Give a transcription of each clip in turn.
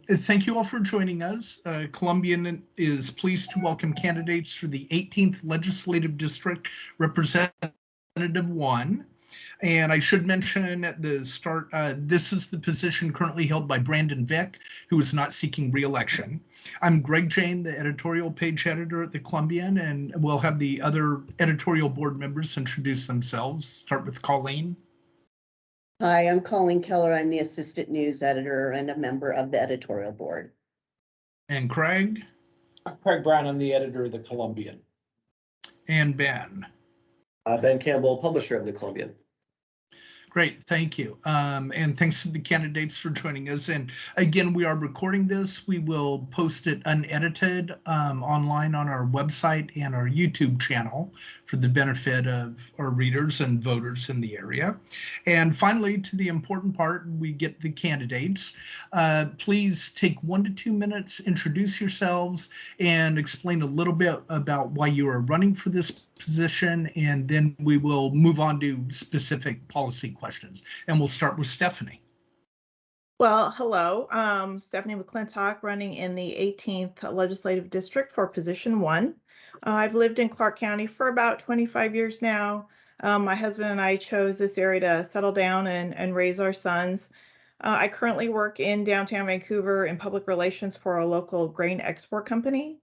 Thank you all for joining us. Columbian is pleased to welcome candidates for the 18th Legislative District Representative 1. And I should mention at the start, this is the position currently held by Brandon Vick, who is not seeking re-election. I'm Greg Jane, the editorial page editor at the Columbian, and we'll have the other editorial board members introduce themselves. Start with Colleen. Hi, I'm Colleen Keller. I'm the assistant news editor and a member of the editorial board. And Craig. I'm Craig Brown. I'm the editor of the Columbian. And Ben. Ben Campbell, publisher of the Columbian. Great, thank you. And thanks to the candidates for joining us. And again, we are recording this. We will post it unedited online on our website and our YouTube channel for the benefit of our readers and voters in the area. And finally, to the important part, we get the candidates. Please take 1 to 2 minutes, introduce yourselves, and explain a little bit about why you are running for this position, and then we will move on to specific policy questions. And we'll start with Stephanie. Well, hello, Stephanie McClintock, running in the 18th Legislative District for position 1. I've lived in Clark County for about 25 years now. My husband and I chose this area to settle down and raise our sons. I currently work in downtown Vancouver in public relations for a local grain export company.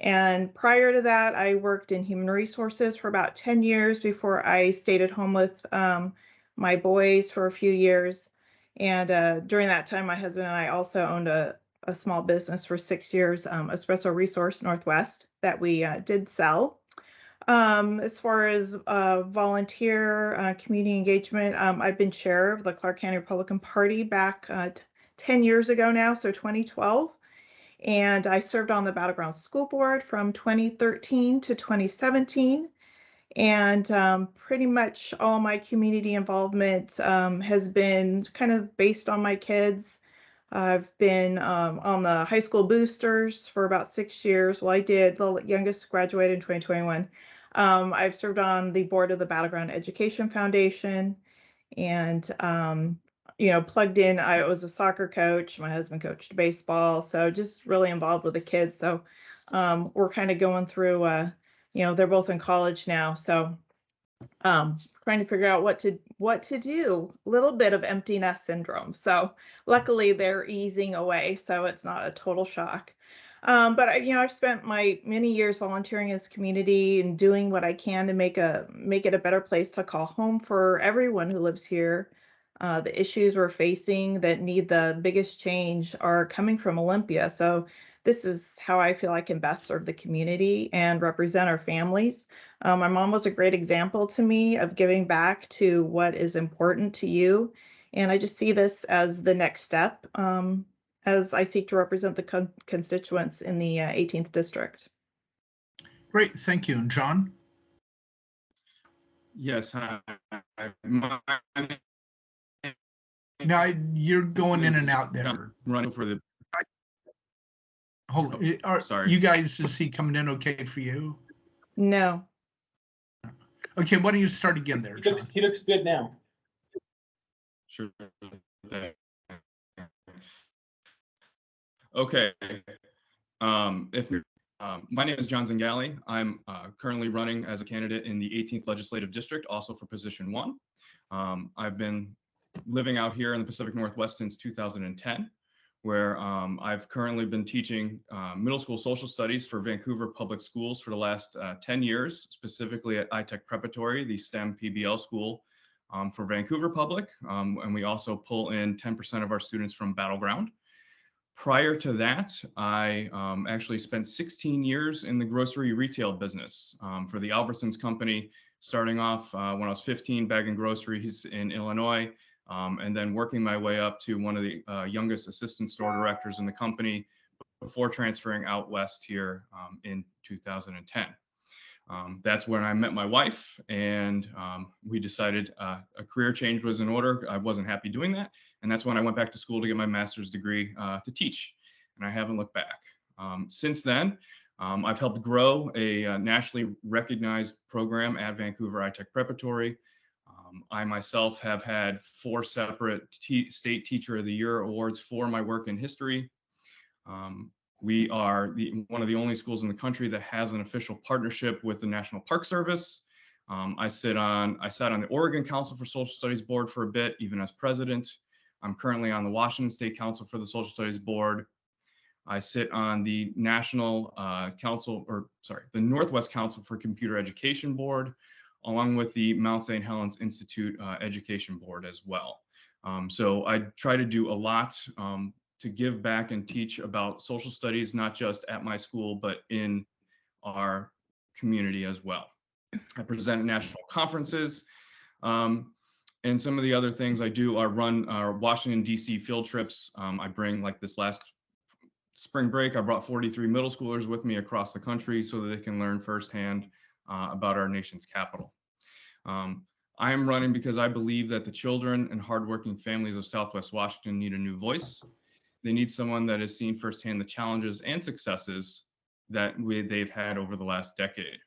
And prior to that, I worked in human resources for about 10 years before I stayed at home with my boys for a few years. And during that time, my husband and I also owned a small business for 6 years, Espresso Resource Northwest, that we did sell. As far as volunteer community engagement, I've been chair of the Clark County Republican Party back 10 years ago now, so 2012. And I served on the Battleground School Board from 2013 to 2017. And pretty much all my community involvement has been kind of based on my kids. I've been on the high school boosters for about 6 years. Well, I did. The youngest graduated in 2021. I've served on the board of the Battleground Education Foundation, and plugged in. I was a soccer coach. My husband coached baseball, so just really involved with the kids. So we're kind of going through, they're both in college now, so trying to figure out what to do. A little bit of empty nest syndrome. So luckily they're easing away, so it's not a total shock. But I've spent my many years volunteering in this community and doing what I can to make it a better place to call home for everyone who lives here. The issues we're facing that need the biggest change are coming from Olympia. So this is how I feel I can best serve the community and represent our families. My mom was a great example to me of giving back to what is important to you. And I just see this as the next step as I seek to represent the constituents in the 18th district. Great, thank you. And John? Yes, Now you're going in and out there. Running for the. Hold on. Sorry. You guys, is he coming in okay for you? No. Okay, why don't you start again there, John? He looks good now. Sure. Okay. My name is John Zingale. I'm currently running as a candidate in the 18th Legislative District, also for position 1. I've been living out here in the Pacific Northwest since 2010, where I've currently been teaching middle school social studies for Vancouver Public Schools for the last 10 years, specifically at iTech Preparatory, the STEM PBL school for Vancouver Public. And we also pull in 10% of our students from Battleground. Prior to that, I actually spent 16 years in the grocery retail business for the Albertsons Company, starting off when I was 15 bagging groceries in Illinois, and then working my way up to one of the youngest assistant store directors in the company before transferring out west here in 2010. That's when I met my wife, and we decided a career change was in order. I wasn't happy doing that, and that's when I went back to school to get my master's degree to teach, and I haven't looked back. Since then, I've helped grow a nationally recognized program at Vancouver iTech Preparatory. I myself have had 4 separate State Teacher of the Year awards for my work in history. We are one of the only schools in the country that has an official partnership with the National Park Service. I sat on the Oregon Council for Social Studies Board for a bit, even as president. I'm currently on the Washington State Council for the Social Studies Board. I sit on the the Northwest Council for Computer Education Board, along with the Mount St. Helens Institute Education Board as well. So I try to do a lot to give back and teach about social studies, not just at my school, but in our community as well. I present at national conferences. And some of the other things I do are run Washington, D.C. field trips. I bring, like this last spring break, I brought 43 middle schoolers with me across the country so that they can learn firsthand about our nation's capital. I am running because I believe that the children and hardworking families of Southwest Washington need a new voice. They need someone that has seen firsthand the challenges and successes that they've had over the last decade.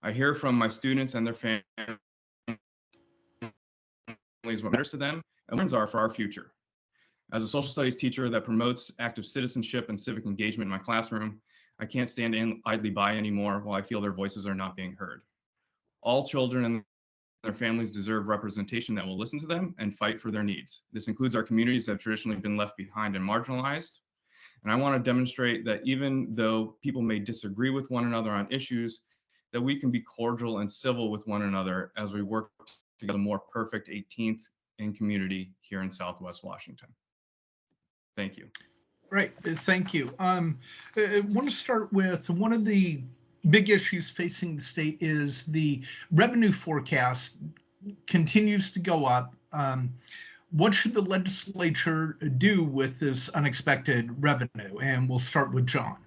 I hear from my students and their families what matters to them and what are for our future. As a social studies teacher that promotes active citizenship and civic engagement in my classroom, I can't stand idly by anymore while I feel their voices are not being heard. All children and their families deserve representation that will listen to them and fight for their needs. This includes our communities that have traditionally been left behind and marginalized. And I want to demonstrate that even though people may disagree with one another on issues, that we can be cordial and civil with one another as we work to get a more perfect 18th in community here in Southwest Washington. Thank you. Great, thank you. I want to start with one of the big issues facing the state is the revenue forecast continues to go up. What should the legislature do with this unexpected revenue? And we'll start with John.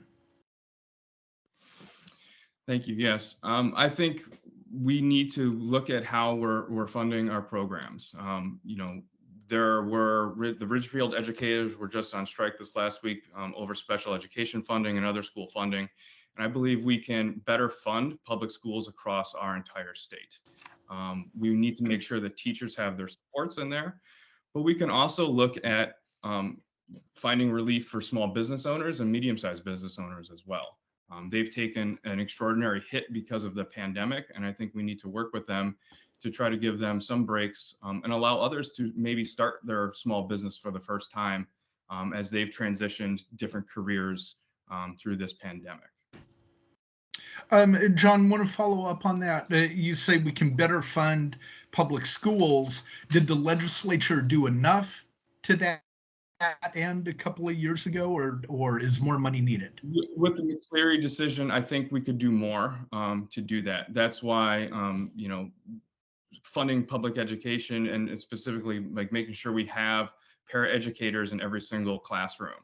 Thank you. Yes, I think we need to look at how we're funding our programs. The Ridgefield educators were just on strike this last week over special education funding and other school funding. And I believe we can better fund public schools across our entire state. We need to make sure that teachers have their supports in there, but we can also look at finding relief for small business owners and medium-sized business owners as well. They've taken an extraordinary hit because of the pandemic, and I think we need to work with them to try to give them some breaks and allow others to maybe start their small business for the first time as they've transitioned different careers through this pandemic. John, want to follow up on that? You say we can better fund public schools. Did the legislature do enough to that end a couple of years ago, or is more money needed? With the McCleary decision, I think we could do more to do that. That's why, funding public education and specifically like making sure we have paraeducators in every single classroom.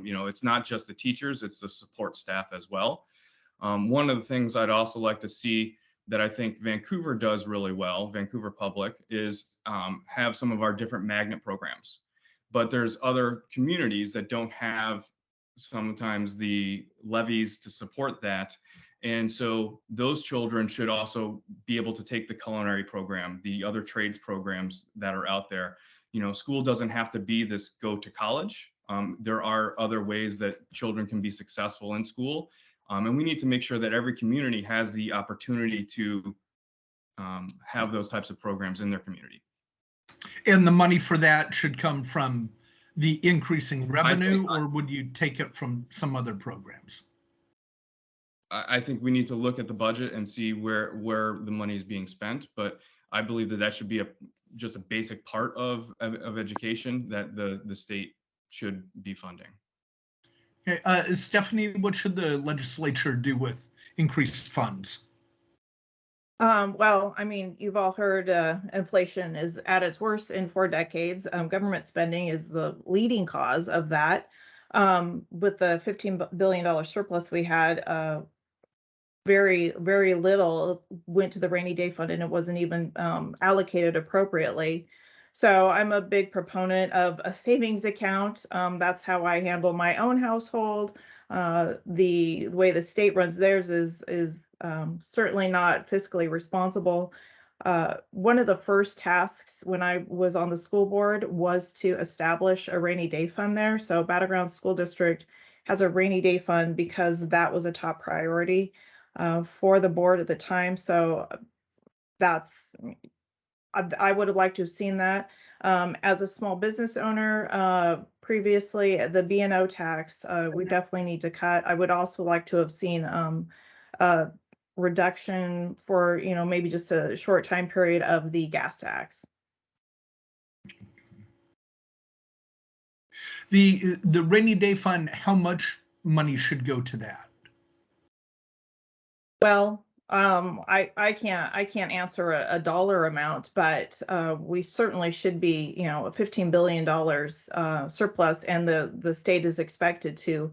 It's not just the teachers, it's the support staff as well. One of the things I'd also like to see that I think Vancouver does really well, Vancouver Public, is have some of our different magnet programs. But there's other communities that don't have sometimes the levies to support that. And so those children should also be able to take the culinary program, the other trades programs that are out there. School doesn't have to be this go to college. There are other ways that children can be successful in school. And we need to make sure that every community has the opportunity to have those types of programs in their community. And the money for that should come from the increasing revenue, or would you take it from some other programs? I think we need to look at the budget and see where the money is being spent, but I believe that should be just a basic part of education that the state should be funding. Okay, Stephanie, what should the legislature do with increased funds? Well, I mean, you've all heard inflation is at its worst in 4 decades. Government spending is the leading cause of that. With the $15 billion surplus we had, very, very little went to the rainy day fund, and it wasn't even allocated appropriately. So I'm a big proponent of a savings account. That's how I handle my own household. The way the state runs theirs is certainly not fiscally responsible. One of the first tasks when I was on the school board was to establish a rainy day fund there. So Battleground School District has a rainy day fund because that was a top priority for the board at the time. So I would have liked to have seen that. As a small business owner, previously the B&O tax, we definitely need to cut. I would also like to have seen a reduction for, maybe just a short time period of the gas tax. The rainy day fund, how much money should go to that? Well, I can't answer a dollar amount, but we certainly should be, a $15 billion surplus, and the state is expected to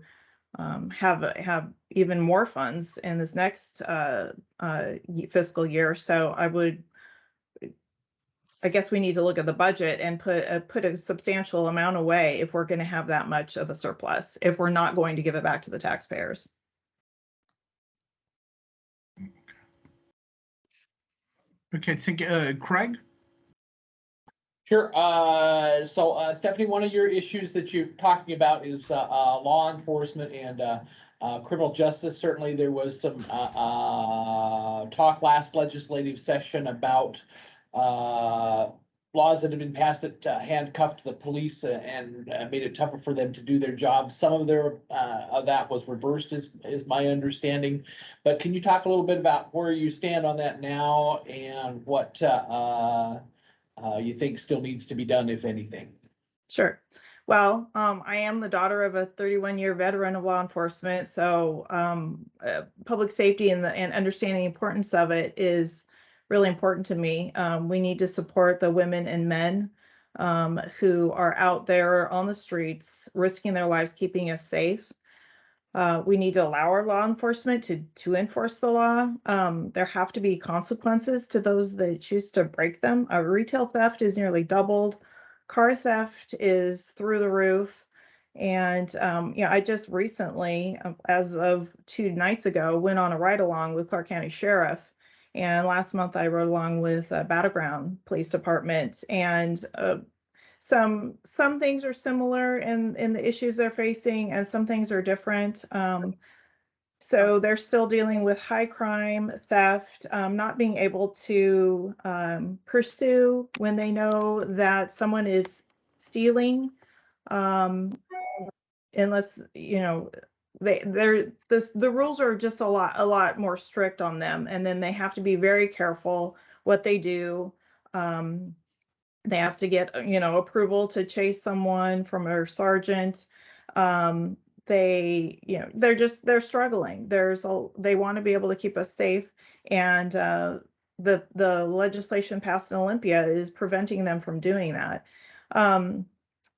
have even more funds in this next fiscal year. So I guess we need to look at the budget and put a substantial amount away if we're going to have that much of a surplus, if we're not going to give it back to the taxpayers. Okay, thank you. Craig? Sure. So Stephanie, one of your issues that you're talking about is law enforcement and criminal justice. Certainly there was some talk last legislative session about laws that have been passed that handcuffed the police and made it tougher for them to do their job. Some of that was reversed, is my understanding. But can you talk a little bit about where you stand on that now and what you think still needs to be done, if anything? Sure. Well, I am the daughter of a 31-year veteran of law enforcement, so public safety and understanding the importance of it is really important to me. We need to support the women and men who are out there on the streets, risking their lives, keeping us safe. We need to allow our law enforcement to enforce the law. There have to be consequences to those that choose to break them. Retail theft is nearly doubled. Car theft is through the roof. And I just recently, as of 2 nights ago, went on a ride along with Clark County Sheriff. And last month I rode along with Battleground Police Department. And some things are similar in the issues they're facing, and some things are different. So they're still dealing with high crime, theft, not being able to pursue when they know that someone is stealing, unless the rules are just a lot more strict on them, and then they have to be very careful what they do. They have to get approval to chase someone from their sergeant. They're struggling. They want to be able to keep us safe, and the legislation passed in Olympia is preventing them from doing that.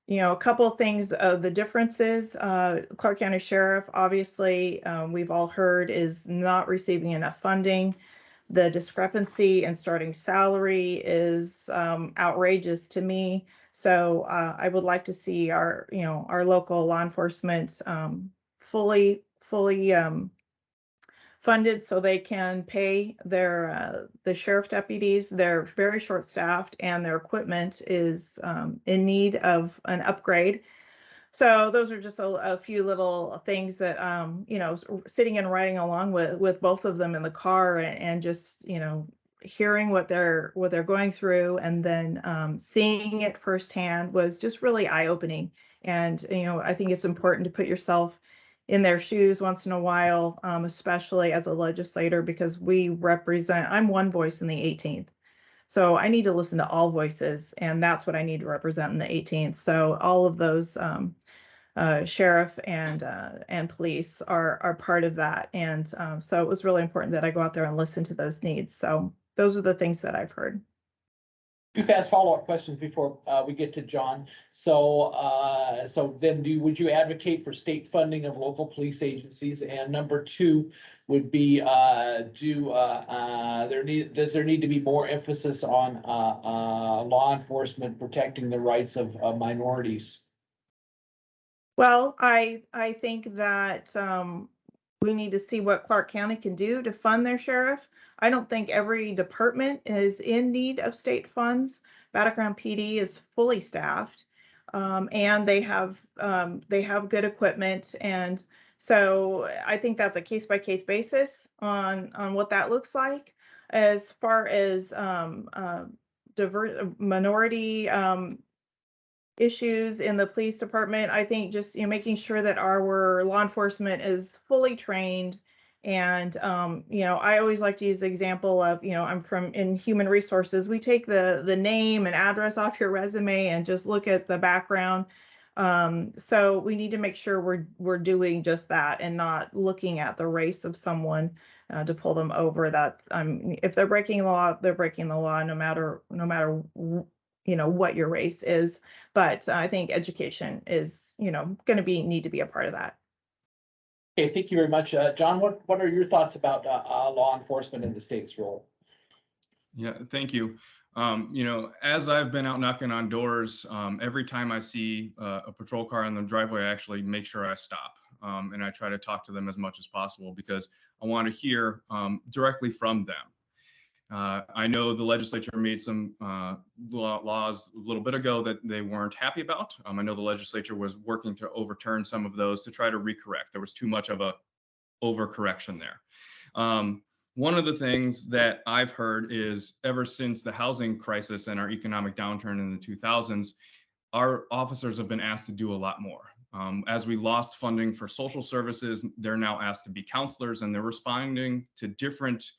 A couple of things, the differences, Clark County Sheriff, obviously, we've all heard, is not receiving enough funding. The discrepancy in starting salary is outrageous to me. So I would like to see our local law enforcement fully funded so they can pay the sheriff deputies. They're very short-staffed, and their equipment is in need of an upgrade. So those are just a few little things that, sitting and riding along with both of them in the car and just, hearing what they're going through, and then seeing it firsthand was just really eye-opening. And, I think it's important to put yourself in their shoes once in a while, especially as a legislator, because I'm one voice in the 18th. So I need to listen to all voices, and that's what I need to represent in the 18th. So all of those sheriff and police are part of that. And so it was really important that I go out there and listen to those needs. So those are the things that I've heard. 2 fast follow-up questions before we get to John. So then would you advocate for state funding of local police agencies? And number 2 would be, does there need to be more emphasis on law enforcement protecting the rights of minorities? Well, I think that we need to see what Clark County can do to fund their sheriff. I don't think every department is in need of state funds. Battleground PD is fully staffed. and they have good equipment. And so I think that's a case-by-case basis on what that looks like. As far as minority issues in the police department, I think just making sure that our law enforcement is fully trained. And I always like to use the example of, I'm in human resources. We take the name and address off your resume and just look at the background. So we need to make sure we're doing just that and not looking at the race of someone to pull them over. That if they're breaking the law, they're breaking the law, no matter what your race is. But I think education is going to need to be a part of that. Okay, thank you very much, John. What are your thoughts about law enforcement in the state's role? Yeah, thank you. As I've been out knocking on doors, every time I see a patrol car in the driveway, I actually make sure I stop and I try to talk to them as much as possible because I want to hear directly from them. I know the legislature made some laws a little bit ago that they weren't happy about. I know the legislature was working to overturn some of those to try to recorrect. There was too much of a overcorrection there. One of the things that I've heard is ever since the housing crisis and our economic downturn in the 2000s, our officers have been asked to do a lot more. As we lost funding for social services, they're now asked to be counselors, and they're responding to different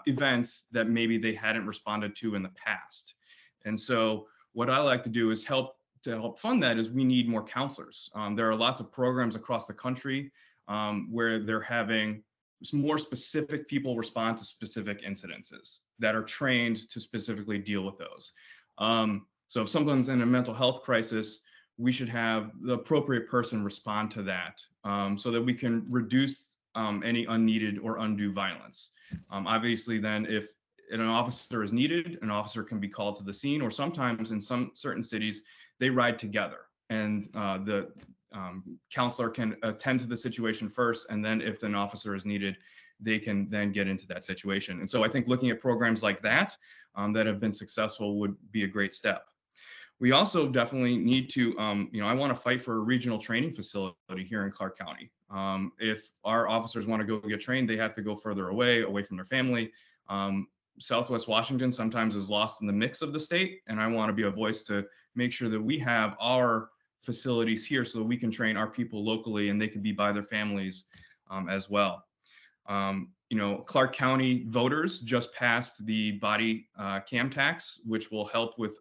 events that maybe they hadn't responded to in the past. And so what I like to do is help fund that is we need more counselors. There are lots of programs across the country where they're having more specific people respond to specific incidences that are trained to specifically deal with those. So if someone's in a mental health crisis, we should have the appropriate person respond to that so that we can reduce any unneeded or undue violence. Obviously, then if an officer is needed, an officer can be called to the scene, or sometimes in some certain cities, they ride together and the counselor can attend to the situation first, and then if an officer is needed, they can then get into that situation. And so I think looking at programs like that that have been successful would be a great step. We also definitely need to, I want to fight for a regional training facility here in Clark County. If our officers want to go get trained, they have to go further away from their family. Southwest Washington sometimes is lost in the mix of the state, and I want to be a voice to make sure that we have our facilities here so that we can train our people locally and they can be by their families as well. Clark County voters just passed the body cam tax, which will help with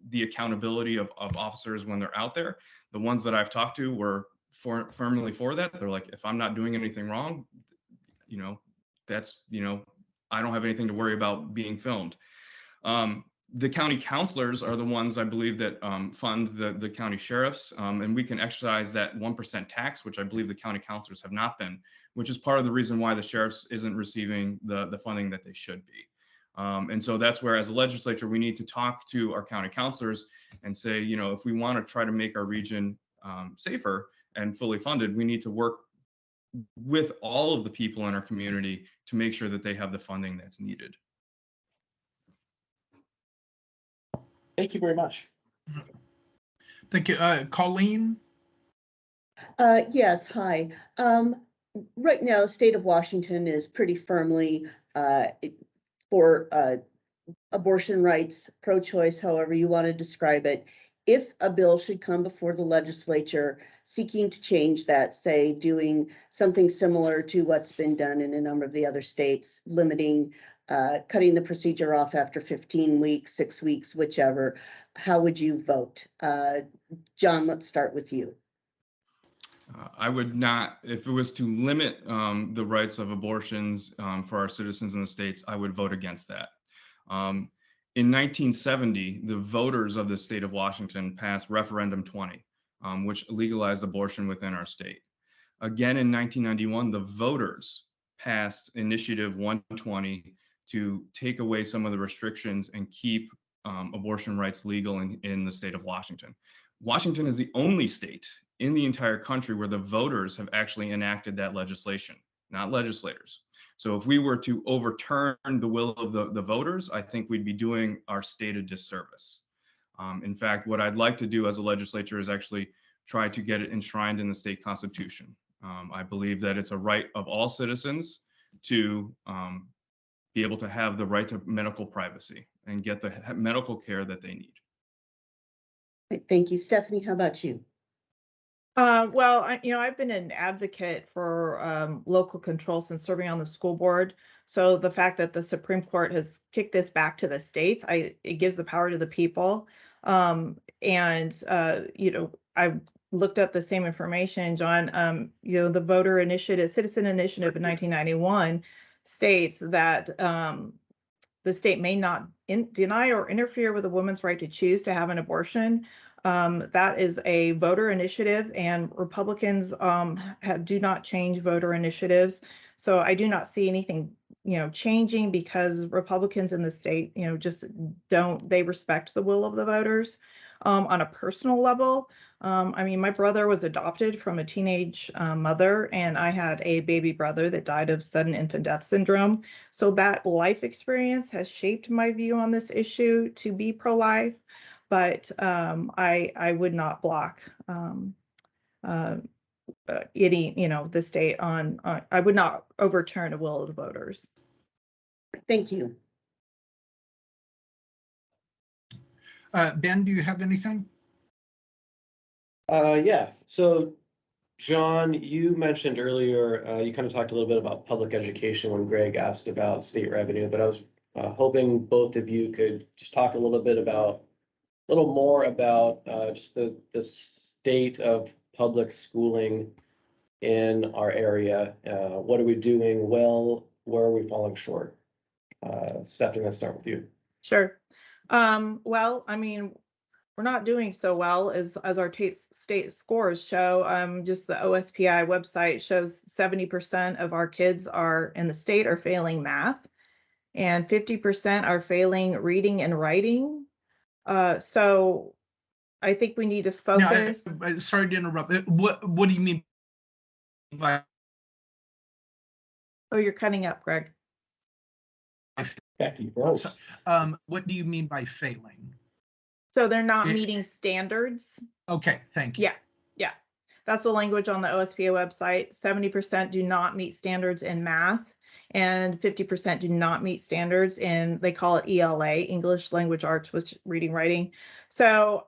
the accountability of officers when they're out there. The ones that I've talked to were firmly for that. They're like, if I'm not doing anything wrong, I don't have anything to worry about being filmed. The county counselors are the ones I believe that fund the county sheriffs, and we can exercise that 1% tax, which I believe the county counselors have not been, which is part of the reason why the sheriffs isn't receiving the funding that they should be. And so that's where, as a legislature, we need to talk to our county counselors and say, if we want to try to make our region safer and fully funded, we need to work with all of the people in our community to make sure that they have the funding that's needed. Thank you very much. Thank you. Colleen? Yes, hi. Right now, the state of Washington is pretty firmly for abortion rights, pro-choice, however you want to describe it. If a bill should come before the legislature seeking to change that, say doing something similar to what's been done in a number of the other states, limiting, cutting the procedure off after 15 weeks, 6 weeks, whichever, how would you vote? John, let's start with you. I would not, if it was to limit the rights of abortions for our citizens in the states, I would vote against that. In 1970, the voters of the state of Washington passed Referendum 20, which legalized abortion within our state. Again, in 1991, the voters passed Initiative 120 to take away some of the restrictions and keep abortion rights legal in the state of Washington. Washington is the only state in the entire country where the voters have actually enacted that legislation, not legislators. So if we were to overturn the will of the voters, I think we'd be doing our state a disservice. In fact, what I'd like to do as a legislature is actually try to get it enshrined in the state constitution. I believe that it's a right of all citizens to be able to have the right to medical privacy and get the medical care that they need. Thank you. Stephanie, how about you? Well, I've been an advocate for local control since serving on the school board. So the fact that the Supreme Court has kicked this back to the states, it gives the power to the people. I looked up the same information, John. The voter initiative, citizen initiative in 1991 states that the state may not deny or interfere with a woman's right to choose to have an abortion. That is a voter initiative, and Republicans do not change voter initiatives. So I do not see anything, changing because Republicans in the state, just they respect the will of the voters. On a personal level, my brother was adopted from a teenage mother, and I had a baby brother that died of sudden infant death syndrome. So that life experience has shaped my view on this issue to be pro-life. But I would not block the state on. I would not overturn a will of the voters. Thank you. Ben, do you have anything? Yeah. So, John, you mentioned earlier, you kind of talked a little bit about public education when Greg asked about state revenue, but I was hoping both of you could just talk a little more about just the state of public schooling in our area. What are we doing well? Where are we falling short? Stephanie, let's start with you. Sure. Well, we're not doing so well as our state scores show. Just the OSPI website shows 70% of our kids in the state are failing math, and 50% are failing reading and writing. So I think we need to focus. No, sorry to interrupt. What do you mean by? Oh, you're cutting up, Greg. Back to you, bro. What do you mean by failing? So they're not meeting standards. Okay, thank you. Yeah. That's the language on the OSPA website. 70% do not meet standards in math, and 50% do not meet standards in, they call it ELA, English Language Arts, which reading, writing. So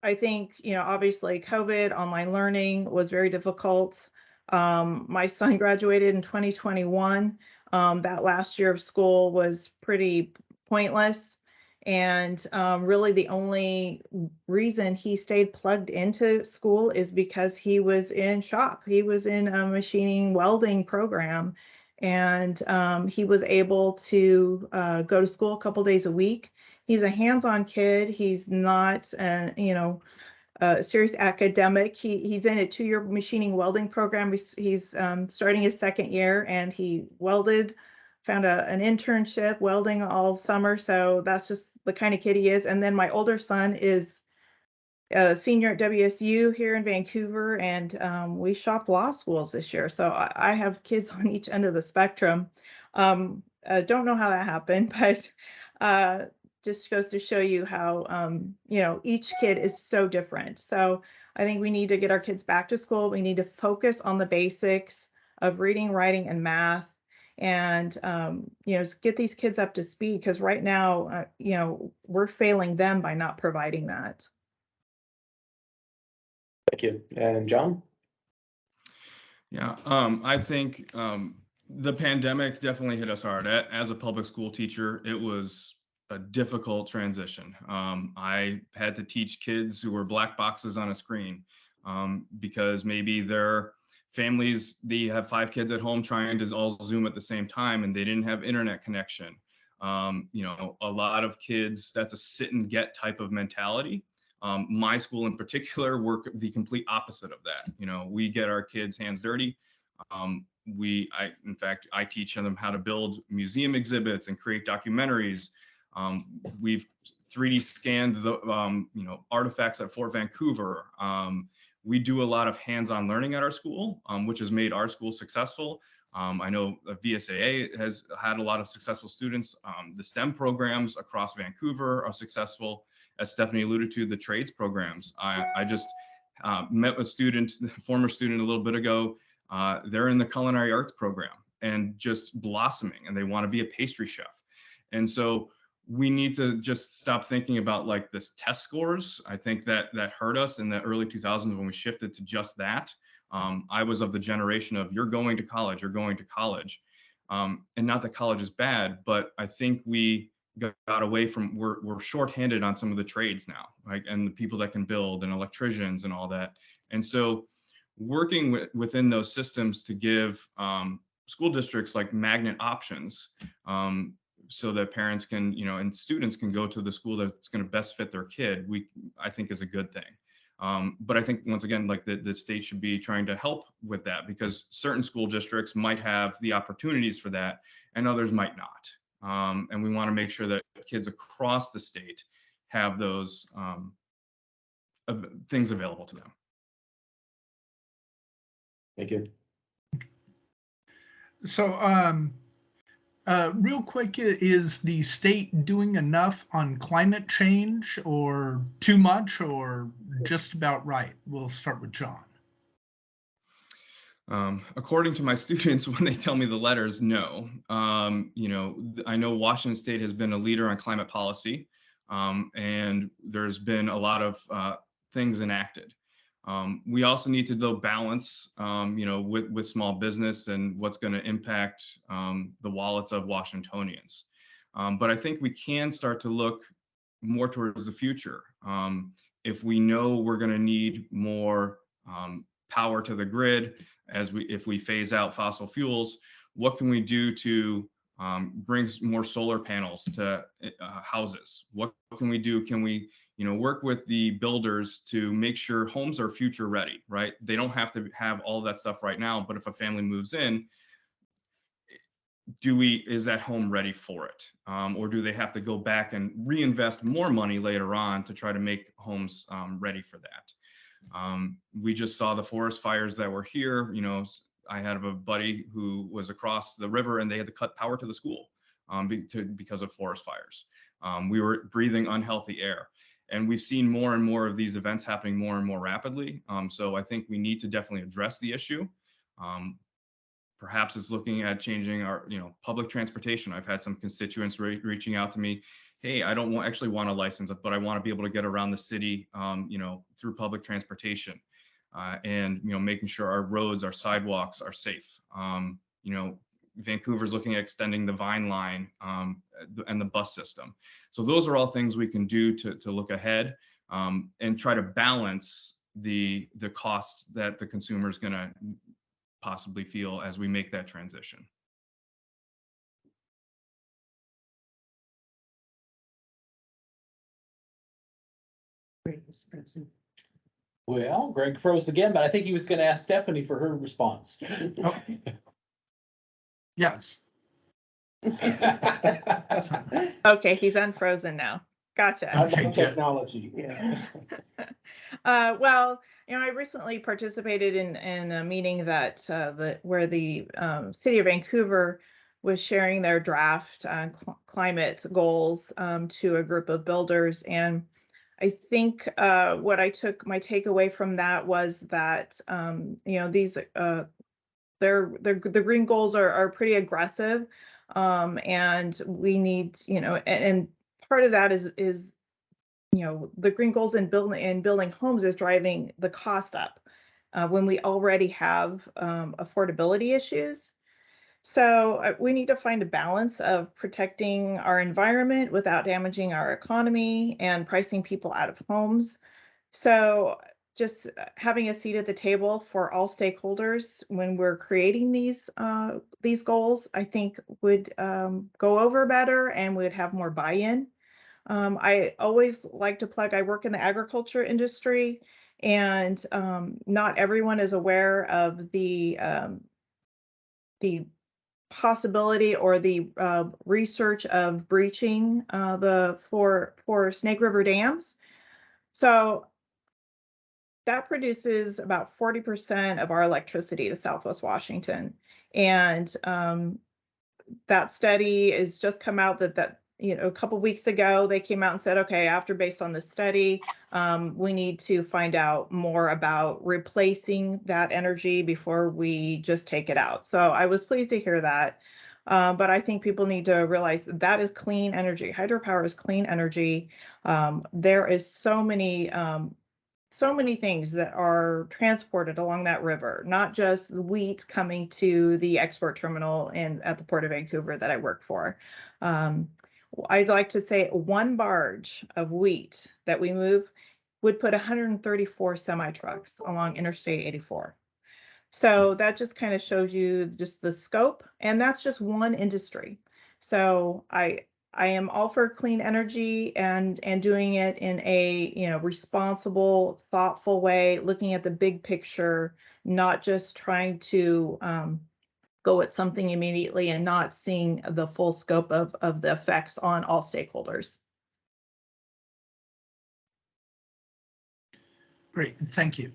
I think, obviously COVID, online learning was very difficult. My son graduated in 2021. That last year of school was pretty pointless. And really the only reason he stayed plugged into school is because he was in shop. He was in a machining welding program, and he was able to go to school a couple days a week. He's a hands-on kid. He's not, a serious academic. He's in a 2-year machining welding program. He's starting his 2nd year, and he welded, found an internship welding all summer. So that's just the kind of kid he is. And then my older son is a senior at WSU here in Vancouver, and we shopped law schools this year. So I have kids on each end of the spectrum. Don't know how that happened, but just goes to show you how, each kid is so different. So I think we need to get our kids back to school. We need to focus on the basics of reading, writing, and math, and, get these kids up to speed, because right now, we're failing them by not providing that. Thank you. And John? Yeah, I think the pandemic definitely hit us hard. As a public school teacher, it was a difficult transition. I had to teach kids who were black boxes on a screen because maybe their families, they have 5 kids at home trying to all Zoom at the same time, and they didn't have internet connection. A lot of kids, that's a sit and get type of mentality. My school in particular work the complete opposite of that. We get our kids hands dirty. In fact, I teach them how to build museum exhibits and create documentaries. We've 3D scanned the artifacts at Fort Vancouver. We do a lot of hands-on learning at our school, which has made our school successful. I know VSAA has had a lot of successful students. The STEM programs across Vancouver are successful. as Stephanie alluded to, the trades programs. I just met with students, former student a little bit ago. They're in the culinary arts program and just blossoming, and they want to be a pastry chef. And so we need to just stop thinking about like this test scores. I think that hurt us in the early 2000s when we shifted to just that. I was of the generation of you're going to college, you're going to college. And not that college is bad, but I think we got away from, we're shorthanded on some of the trades now, right? And the people that can build and electricians and all that. And so working within those systems to give school districts like magnet options, so that parents can, and students can go to the school that's going to best fit their kid, I think is a good thing. But I think once again, like the state should be trying to help with that, because certain school districts might have the opportunities for that and others might not. And we want to make sure that kids across the state have those things available to them. Thank you. So, real quick, is the state doing enough on climate change, or too much, or just about right? We'll start with John. According to my students, when they tell me the letters, no. I know Washington State has been a leader on climate policy, and there's been a lot of things enacted. We also need to though balance, with small business and what's going to impact the wallets of Washingtonians. But I think we can start to look more towards the future. If we know we're going to need more power to the grid, if we phase out fossil fuels, what can we do to bring more solar panels to houses? What can we do? Can we work with the builders to make sure homes are future ready, right? They don't have to have all that stuff right now, but if a family moves in, is that home ready for it? Or do they have to go back and reinvest more money later on to try to make homes ready for that? We just saw the forest fires that were here. I had a buddy who was across the river and they had to cut power to the school because of forest fires. We were breathing unhealthy air. And we've seen more and more of these events happening more and more rapidly. So I think we need to definitely address the issue. Perhaps it's looking at changing our, public transportation. I've had some constituents reaching out to me. Hey, I don't actually want a license, but I want to be able to get around the city, through public transportation, and making sure our roads, our sidewalks are safe. Vancouver's looking at extending the Vine line and the bus system. So those are all things we can do to look ahead and try to balance the costs that the consumer is going to possibly feel as we make that transition. Well, Greg froze again, but I think he was going to ask Stephanie for her response. Oh. Yes. Okay, he's unfrozen now. Gotcha. I love Okay, good. technology. Yeah. Well, I recently participated in a meeting that where the city of Vancouver was sharing their draft climate goals to a group of builders, and I think what my takeaway from that was that these the green goals are pretty aggressive, and we need and part of that is the green goals in building homes is driving the cost up when we already have affordability issues. So we need to find a balance of protecting our environment without damaging our economy and pricing people out of homes. So just having a seat at the table for all stakeholders when we're creating these goals, I think would go over better and would have more buy-in. I always like to plug, I work in the agriculture industry, and not everyone is aware of the possibility or the research of breaching for Snake River dams. So that produces about 40% of our electricity to Southwest Washington. And that study has just come out that a couple weeks ago, they came out and said, okay, based on the study, we need to find out more about replacing that energy before we just take it out. So I was pleased to hear that. But I think people need to realize that is clean energy. Hydropower is clean energy. There is so many things that are transported along that river, not just the wheat coming to the export terminal at the Port of Vancouver that I work for. I'd like to say one barge of wheat that we move would put 134 semi-trucks along Interstate 84. So that just kind of shows you just the scope, and that's just one industry. So I am all for clean energy and doing it in a responsible, thoughtful way, looking at the big picture, not just trying to go at something immediately and not seeing the full scope of the effects on all stakeholders. Great, thank you.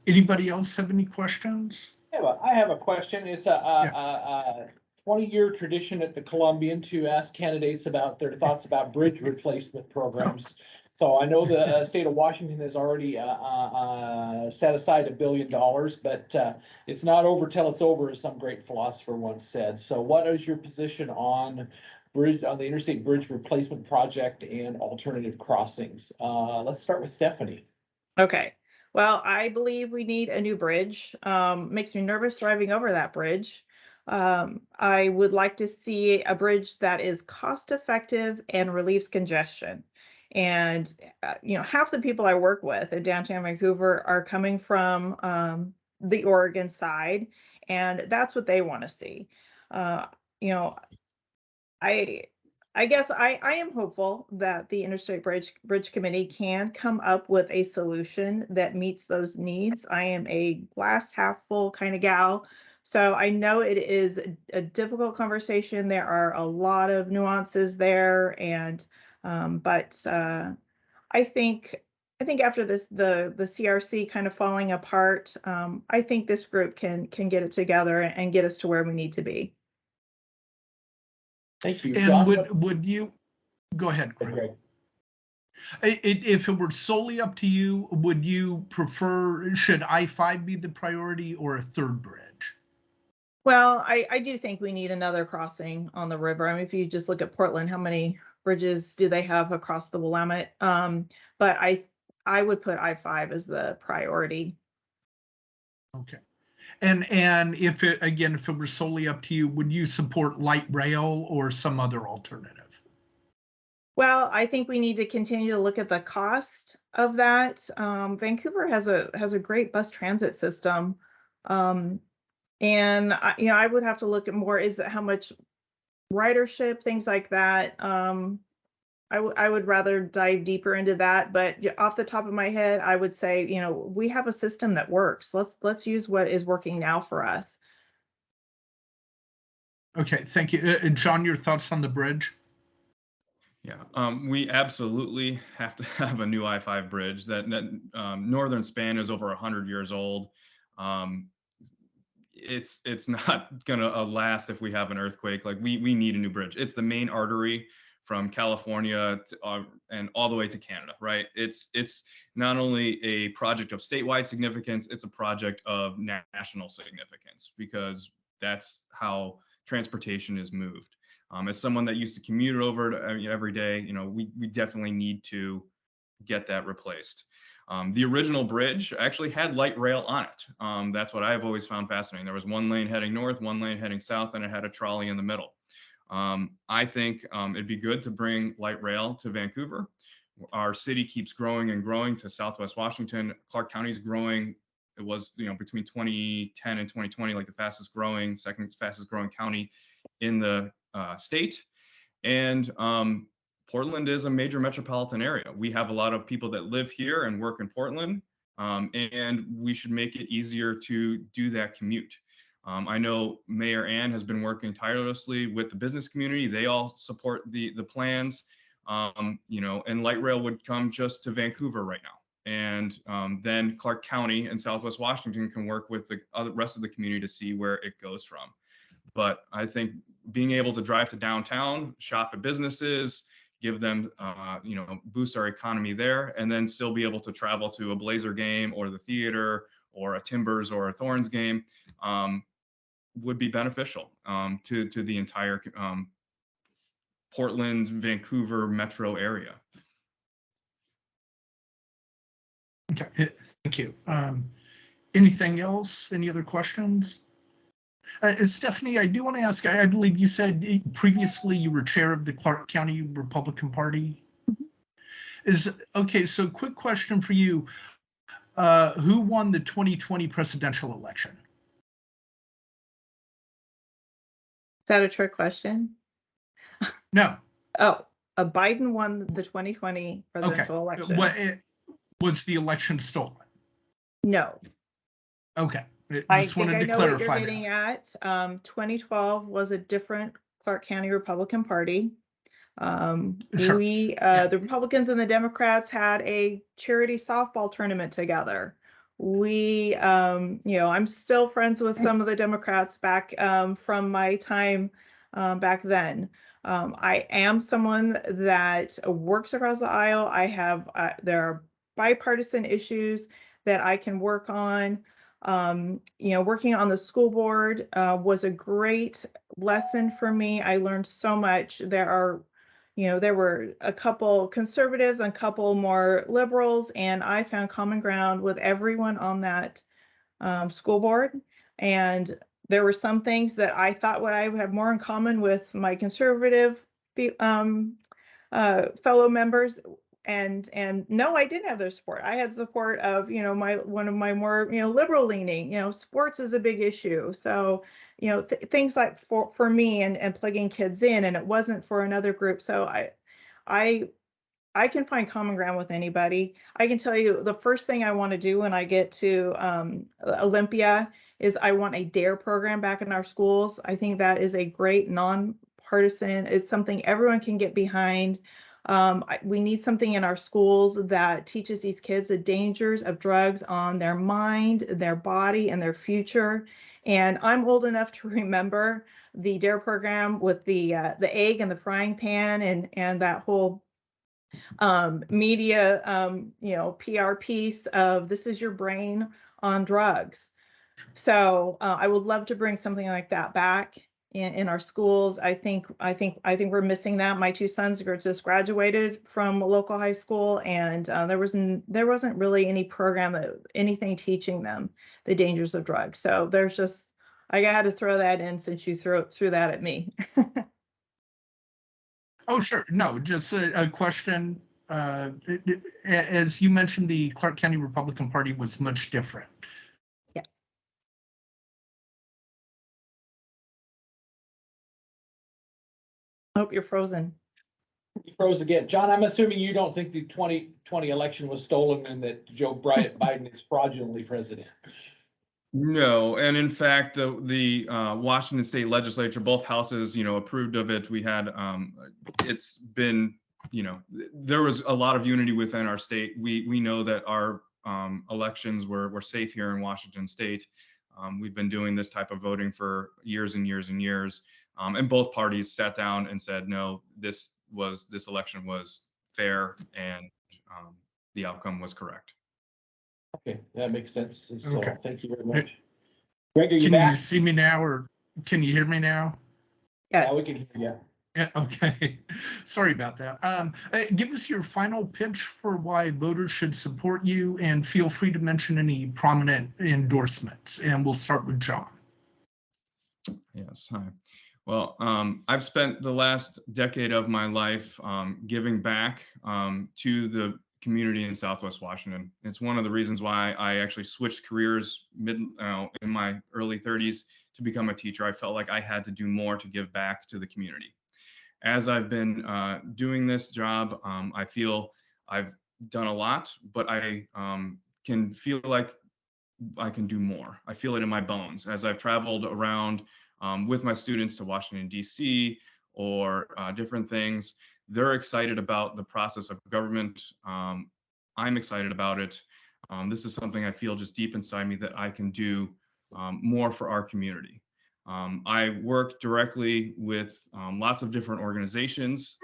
Anybody else have any questions? I have a question. It's a 20-year tradition at the Columbian to ask candidates about their thoughts about bridge replacement programs. So I know the state of Washington has already set aside $1 billion, but it's not over till it's over, as some great philosopher once said. So what is your position on the Interstate Bridge Replacement Project and alternative crossings? Let's start with Stephanie. Okay. Well, I believe we need a new bridge. Makes me nervous driving over that bridge. I would like to see a bridge that is cost effective and relieves congestion. And, half the people I work with in downtown Vancouver are coming from the Oregon side, and that's what they want to see. I guess I am hopeful that the Interstate Bridge Committee can come up with a solution that meets those needs. I am a glass half full kind of gal, so I know it is a difficult conversation. There are a lot of nuances there, and but I think after this the CRC kind of falling apart, I think this group can get it together and get us to where we need to be. Thank you. And John, would you go ahead, Greg? Greg. If it were solely up to you, would you prefer, should I-5 be the priority or a third bridge? Well, I do think we need another crossing on the river. I mean, if you just look at Portland, how many bridges do they have across the Willamette? But I would put I-5 as the priority. Okay. And if it were solely up to you, would you support light rail or some other alternative? Well, I think we need to continue to look at the cost of that. Vancouver has a great bus transit system, and I would have to look at more. Is it how much ridership, things like that? I would rather dive deeper into that, but off the top of my head, I would say, we have a system that works. Let's use what is working now for us. Okay, thank you. John, your thoughts on the bridge? Yeah, we absolutely have to have a new I-5 bridge. That northern span is over 100 years old. It's not gonna last if we have an earthquake. Like we need a new bridge. It's the main artery from California to, and all the way to Canada, right? It's not only a project of statewide significance, it's a project of national significance, because that's how transportation is moved. As someone that used to commute over every day, we definitely need to get that replaced. The original bridge actually had light rail on it. That's what I've always found fascinating. There was one lane heading north, one lane heading south, and it had a trolley in the middle. I think it'd be good to bring light rail to Vancouver. Our city keeps growing and growing to Southwest Washington. Clark County is growing. It was, between 2010 and 2020, like the second fastest growing county in the state. And Portland is a major metropolitan area. We have a lot of people that live here and work in Portland, and we should make it easier to do that commute. I know Mayor Ann has been working tirelessly with the business community. They all support the plans, and light rail would come just to Vancouver right now. And then Clark County and Southwest Washington can work with the rest of the community to see where it goes from. But I think being able to drive to downtown, shop at businesses, give them, boost our economy there, and then still be able to travel to a Blazer game or the theater or a Timbers or a Thorns game would be beneficial to the entire Portland, Vancouver metro area. Okay, thank you. Anything else? Any other questions? Stephanie, I do want to ask, I believe you said previously you were chair of the Clark County Republican Party. Okay, so quick question for you. Who won the 2020 presidential election? Is that a trick question? No. Oh, Biden won the 2020 presidential election. Was the election stolen? No. Okay. I think I know what you're getting at. 2012 was a different Clark County Republican Party. Sure. The Republicans and the Democrats had a charity softball tournament together. I'm still friends with some of the Democrats back from my time back then. I am someone that works across the aisle. There are bipartisan issues that I can work on. Working on the school board was a great lesson for me. I learned so much. There were a couple conservatives and a couple more liberals, and I found common ground with everyone on that school board. And there were some things that I thought I would have more in common with my conservative fellow members. And no, I didn't have their support. I had support of, one of my more, liberal leaning, sports is a big issue. So, things like for me and plugging kids in, and it wasn't for another group. So I can find common ground with anybody. I can tell you the first thing I want to do when I get to Olympia is I want a DARE program back in our schools. I think that is a great nonpartisan, it's something everyone can get behind. We need something in our schools that teaches these kids the dangers of drugs on their mind, their body, and their future. And I'm old enough to remember the DARE program with the egg and the frying pan and that whole media, PR piece of this is your brain on drugs. So I would love to bring something like that back in our schools. I think we're missing that. My two sons just graduated from a local high school, and there wasn't really any program anything teaching them the dangers of drugs. So I had to throw that in since you threw that at me. Oh, sure. No, just a question. As you mentioned, the Clark County Republican Party was much different. Yes. Oh, you're frozen. You froze again. John, I'm assuming you don't think the 2020 election was stolen and that Joe Biden is fraudulently president. No, and in fact, the Washington State Legislature, both houses, approved of it. We had, it's been, there was a lot of unity within our state. We know that our elections were safe here in Washington State. We've been doing this type of voting for years and years and years. And both parties sat down and said, no, this election was fair and the outcome was correct. Okay, that makes sense. So Okay. Thank you very much. Greg, are you Can back? you see me now, or can you hear me now? Yes. Yeah, we can hear you. Yeah, okay. Sorry about that. Give us your final pitch for why voters should support you, and feel free to mention any prominent endorsements. And we'll start with John. Yes, hi. Well, I've spent the last decade of my life giving back to the community in Southwest Washington. It's one of the reasons why I actually switched careers in my early 30s to become a teacher. I felt like I had to do more to give back to the community. As I've been doing this job, I feel I've done a lot, but I can feel like I can do more. I feel it in my bones as I've traveled around with my students to Washington, D.C. or different things. They're excited about the process of government. I'm excited about it. This is something I feel just deep inside me that I can do more for our community. I work directly with lots of different organizations.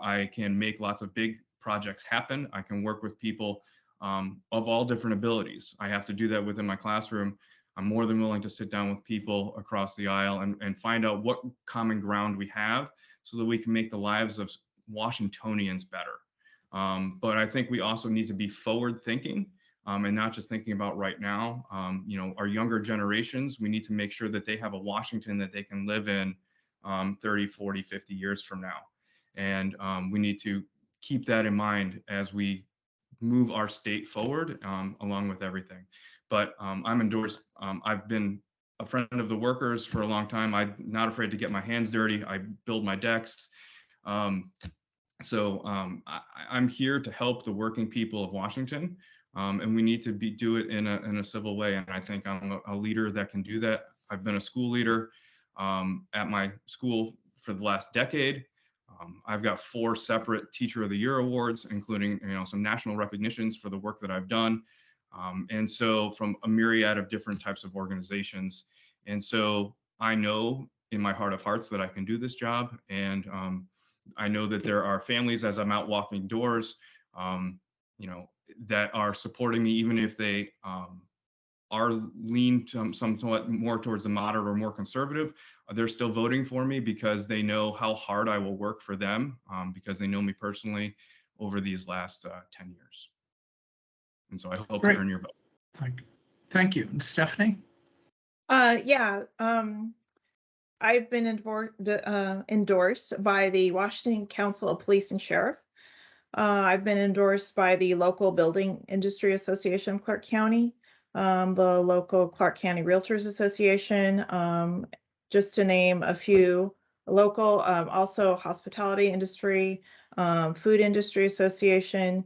I can make lots of big projects happen. I can work with people of all different abilities. I have to do that within my classroom. I'm more than willing to sit down with people across the aisle and find out what common ground we have so that we can make the lives of Washingtonians better. But I think we also need to be forward thinking and not just thinking about right now. You know, our younger generations, we need to make sure that they have a Washington that they can live in 30, 40, 50 years from now. And we need to keep that in mind as we move our state forward along with everything. But I'm endorsed. I've been a friend of the workers for a long time. I'm not afraid to get my hands dirty. I build my decks. I'm here to help the working people of Washington, and we need to do it in a civil way. And I think I'm a leader that can do that. I've been a school leader at my school for the last decade. I've got 4 separate Teacher of the Year awards, including some national recognitions for the work that I've done. And so from a myriad of different types of organizations. And so I know in my heart of hearts that I can do this job. And I know that there are families as I'm out walking doors, that are supporting me, even if they are lean somewhat more towards the moderate or more conservative. They're still voting for me because they know how hard I will work for them, because they know me personally over these last 10 years. And so I hope to earn your vote. Thank you. And Stephanie? Yeah, I've been endorsed by the Washington Council of Police and Sheriff. I've been endorsed by the local Building Industry Association of Clark County, the local Clark County Realtors Association, just to name a few. Local, also hospitality industry, food industry association,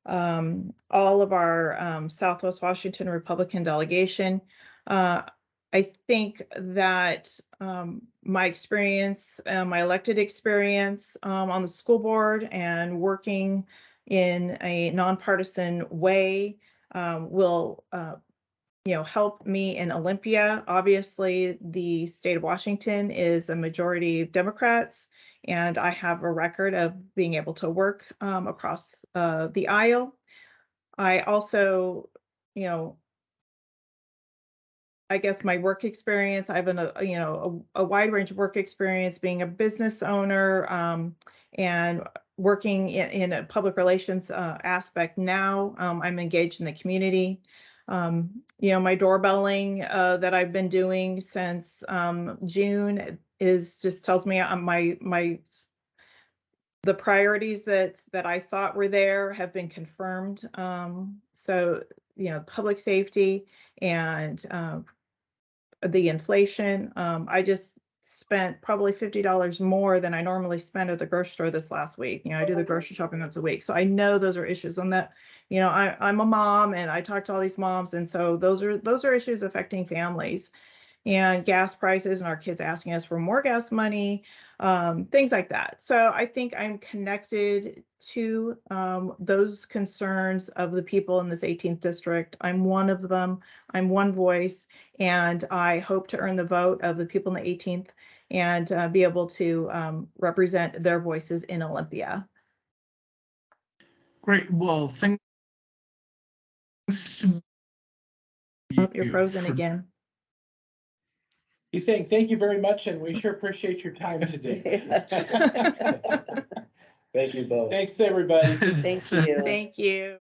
all of our Southwest Washington Republican delegation. I think that my experience, my elected experience on the school board and working in a nonpartisan way will help me in Olympia. Obviously, the state of Washington is a majority of Democrats, and I have a record of being able to work across the aisle. I also, I guess my work experience, I have a wide range of work experience being a business owner and working in a public relations aspect now. I'm engaged in the community. My doorbelling that I've been doing since June just tells me the priorities that I thought were there have been confirmed. So public safety and the inflation. I just spent probably $50 more than I normally spend at the grocery store this last week. I do the grocery shopping once a week, so I know those are issues. On that, I'm a mom, and I talk to all these moms, and so those are issues affecting families, and gas prices, and our kids asking us for more gas money, things like that. So I think I'm connected to those concerns of the people in this 18th district. I'm one of them. I'm one voice, and I hope to earn the vote of the people in the 18th and be able to represent their voices in Olympia. Great. Well, thanks. Oh, you're frozen again. He's saying thank you very much, and we sure appreciate your time today. Thank you both. Thanks, everybody. Thank you. Thank you.